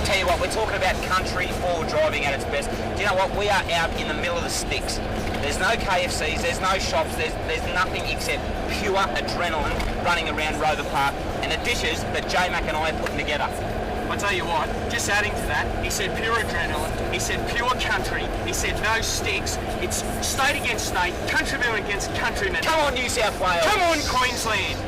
tell you what, we're talking about country forward driving at its best. Do you know what? We are out in the middle of the sticks. There's no KFCs, there's no shops, there's nothing except pure adrenaline running around Rover Park and the dishes that J-Mac and I are putting together. I tell you what, just adding to that, he said pure adrenaline, he said pure country, he said no sticks, it's state against state, countryman against countryman. Come on, New South Wales. Come on, Queensland.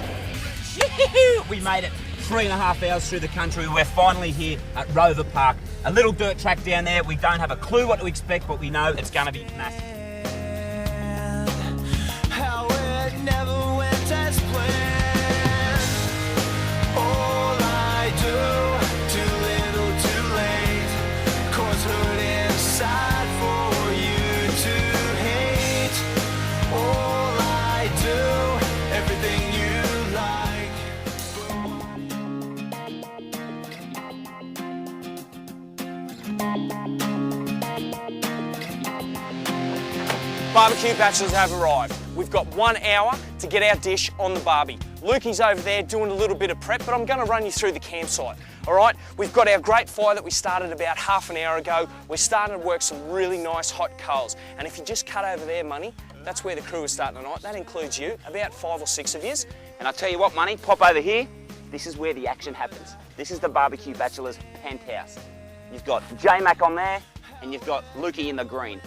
We made it 3.5 hours through the country. We're finally here at Rover Park. A little dirt track down there. We don't have a clue what to expect, but we know it's going to be massive. How it never went as planned. All I do, too little, too late. Cause hurt inside for you to hate. All I do, everything you like. BBQ Bachelors have arrived. We've got 1 hour to get our dish on the barbie. Lukey's over there doing a little bit of prep, but I'm going to run you through the campsite. All right, we've got our great fire that we started about half an hour ago. We're starting to work some really nice hot coals. And if you just cut over there, Money, that's where the crew is starting tonight. That includes you, about 5 or 6 of yous. And I tell you what, Money, pop over here. This is where the action happens. This is the BBQ Bachelors penthouse. You've got J-Mac on there, and you've got Lukey in the green.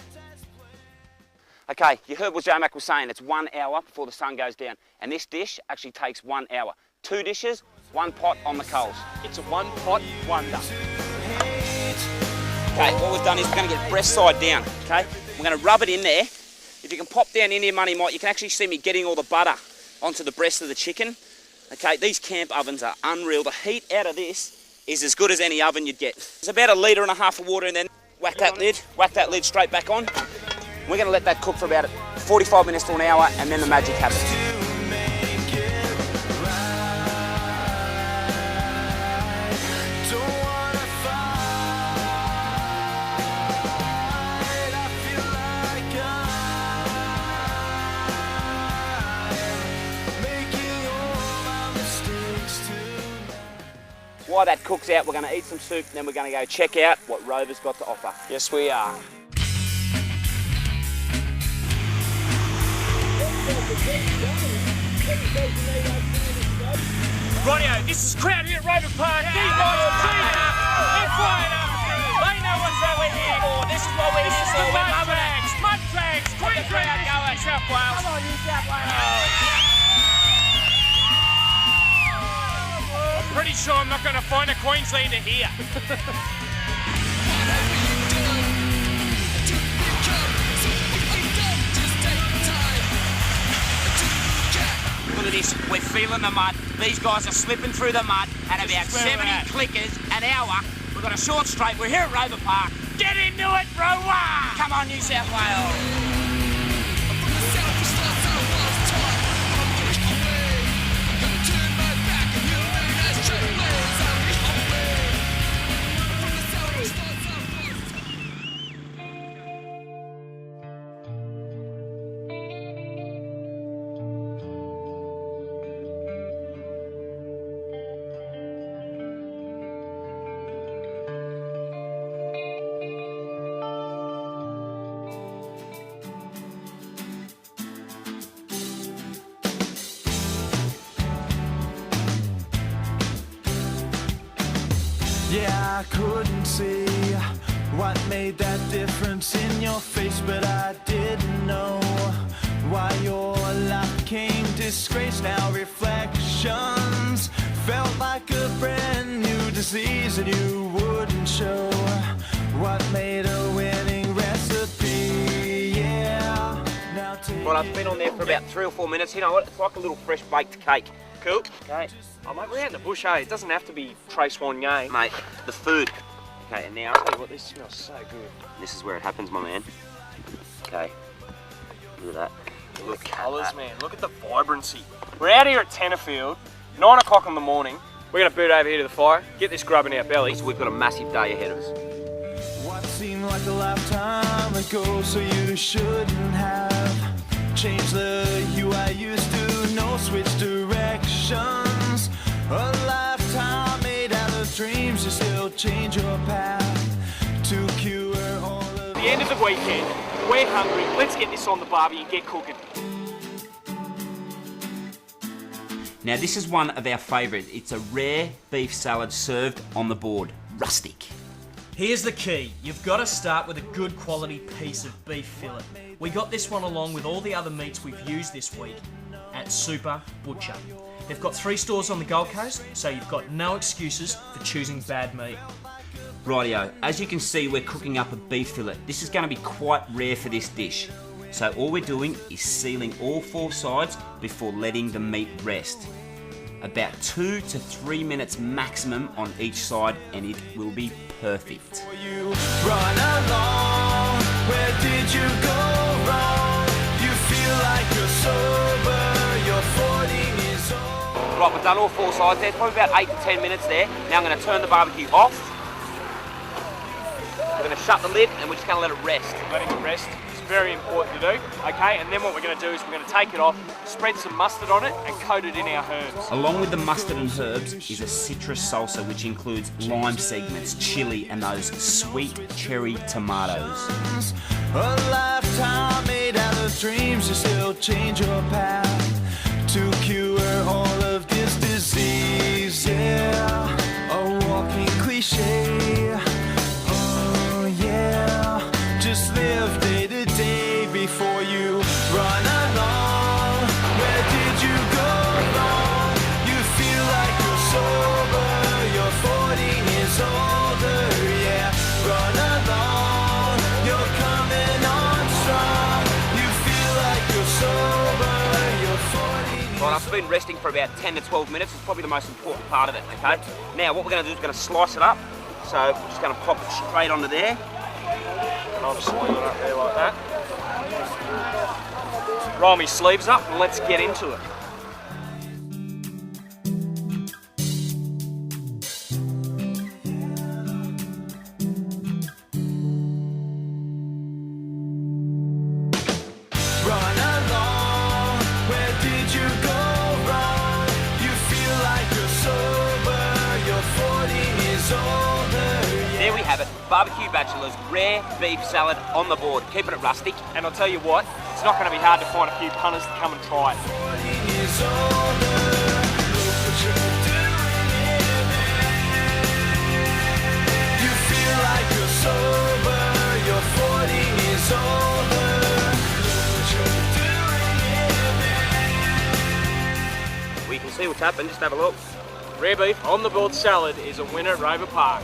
Okay, you heard what J-Mac was saying. It's 1 hour before the sun goes down. And this dish actually takes 1 hour. 2 dishes, 1 pot on the coals. It's a one pot wonder. Okay, what we've done is we're going to get breast side down, okay? We're going to rub it in there. If you can pop down in here, Money Mike, you can actually see me getting all the butter onto the breast of the chicken. Okay, these camp ovens are unreal. The heat out of this is as good as any oven you'd get. It's about 1.5 litres of water and then whack that lid straight back on. We're going to let that cook for about 45 minutes to an hour and then the magic happens. While that cooks out, we're going to eat some soup and then we're going to go check out what Rover's got to offer. Yes, we are. Rightio, this is crowd here at Rover Park. They know what's that we're here for. This is what we're here for. Mud flags, Queensland, New South Wales. Come on, New South Wales. I'm pretty sure I'm not going to find a Queenslander here. Look at this, we're feeling the mud. These guys are slipping through the mud at about 70 clickers an hour. We've got a short straight. We're here at Rover Park. Get into it, Rover! Come on, New South Wales. Yeah, I couldn't see what made that difference in your face, but I didn't know why your life became disgrace. Now reflections felt like a brand new disease, and you wouldn't show what made a winning recipe. Yeah. Now take Right, I've been on there for about 3 or 4 minutes. You know what? It's like a little fresh baked cake. Cool. Okay. Oh, mate, we're out in the bush, eh? It doesn't have to be Trace Wanye. Mate, the food. Okay, and now I'll tell you what, This smells so good. this is where it happens, my man. Okay. Look at that. Look at the colours, man. Look at the vibrancy. We're out here at Tenterfield, 9 o'clock in the morning. We're going to boot over here to the fire, get this grub in our bellies. We've got a massive day ahead of us. what seemed like a lifetime ago, so you shouldn't have changed the you I used to know, switch directions. A lifetime made out of dreams, you still change your path to cure all of The end of the weekend, we're hungry, let's get this on the barbie and get cooking. Now this is one of our favourites. It's a rare beef salad served on the board, rustic. Here's the key. You've got to start with a good quality piece of beef fillet. We got this one along with all the other meats we've used this week at Super Butcher. They've got 3 stores on the Gold Coast, so you've got no excuses for choosing bad meat. Rightio, as you can see we're cooking up a beef fillet. This is going to be quite rare for this dish. So all we're doing is sealing all 4 sides before letting the meat rest. About 2 to 3 minutes maximum on each side and it will be perfect. you. Run along, where did you go wrong? You feel like you're sober, you're 40 years old. Right, we've done all 4 sides. There's probably about 8 to 10 minutes there. Now I'm going to turn the barbecue off. We're going to shut the lid and we're just going to let it rest. Letting it rest is very important to do, okay? And then what we're going to do is we're going to take it off, spread some mustard on it and coat it in our herbs. Along with the mustard and herbs is a citrus salsa which includes lime segments, chili and those sweet cherry tomatoes. A lifetime made out of dreams, you still change your path to cure all of this disease. Yeah, a walking cliche. Oh yeah, just live day to day before you run along. Where did you go wrong? You feel like you're sober, you're 40 years older. Yeah, run along, you're coming on strong. You feel like you're sober, you're 40 years Right, I've been resting for about 10 to 12 minutes. It's probably the most important part of it, okay? Now what we're going to do is we're going to slice it up. So we're just going to pop it straight onto there. And I'll just leave it up there like that. Roll my sleeves up and let's get into it. Run along, where did you go wrong? You feel like you're sober, you're 40 years older. There we have it, BBQ Bachelors rare beef salad on the board, keeping it rustic. And I'll tell you what, it's not going to be hard to find a few punters to come and try it. 40 years older. Look what you're doing, man. You feel like you're sober, you're 40 years older. Look what you're doing, man. Well, you can see what's happened, just have a look. Rare beef on the board salad is a winner at Rover Park.